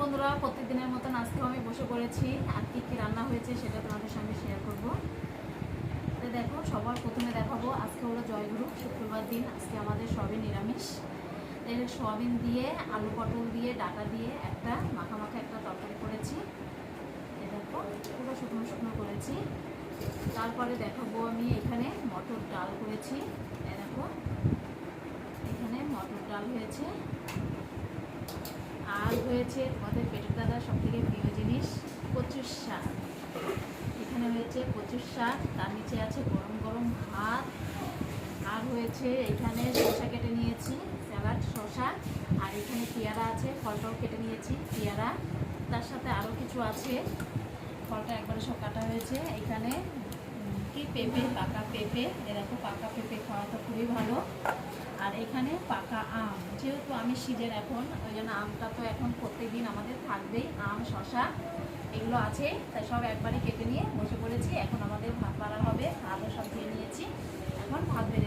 বন্ধুরা, প্রত্যেকদিনের মতন আজকেও আমি বসে পড়েছি। আর কি কি রান্না হয়েছে সেটা তোমাদের সঙ্গে শেয়ার করব। তো দেখো, সবার প্রথমে দেখাবো আজকে হলো জয়গুরু শুক্রবার দিন। আজকে আমাদের সবই নিরামিষ। এর সয়াবিন দিয়ে, আলু পটল দিয়ে, ডাটা দিয়ে একটা মাখা মাখা একটা তরকারি করেছি। এ দেখো, পুরো শুকনো শুকনো করেছি। তারপরে দেখাবো আমি এখানে মটর ডাল করেছি। এ দেখো, এখানে মটর ডাল হয়েছে। আর হয়েছে তোমাদের পেটের দাদা সব থেকে প্রিয় জিনিস, কচুর শাক। এখানে হয়েছে কচুর শাক, তার নিচে আছে গরম গরম ভাত। আর হয়েছে এখানে শসা কেটে নিয়েছি, স্যালাড শসা। আর এখানে পেয়ারা আছে, ফলটাও কেটে নিয়েছি পেয়ারা। তার সাথে আরও কিছু আছে, ফলটা একবারে সব কাটা হয়েছে। এখানে কি পেঁপে, পাকা পেঁপে। এরকম পাকা পেঁপে খাওয়া তো খুবই ভালো। আর এখানে পাকা আম, যেহেতু আমি সিজন এখন, ওই জন্য আমটা তো এখন প্রত্যেকদিন আমাদের থাকবেই। আম, শসা এগুলো আছে, তাই সব একবারই কেটে নিয়ে বসে পড়েছি। এখন আমাদের ভাত বাড়া হবে, ভাতও সব দিয়ে নিয়েছি। এখন ভাত বেড়ে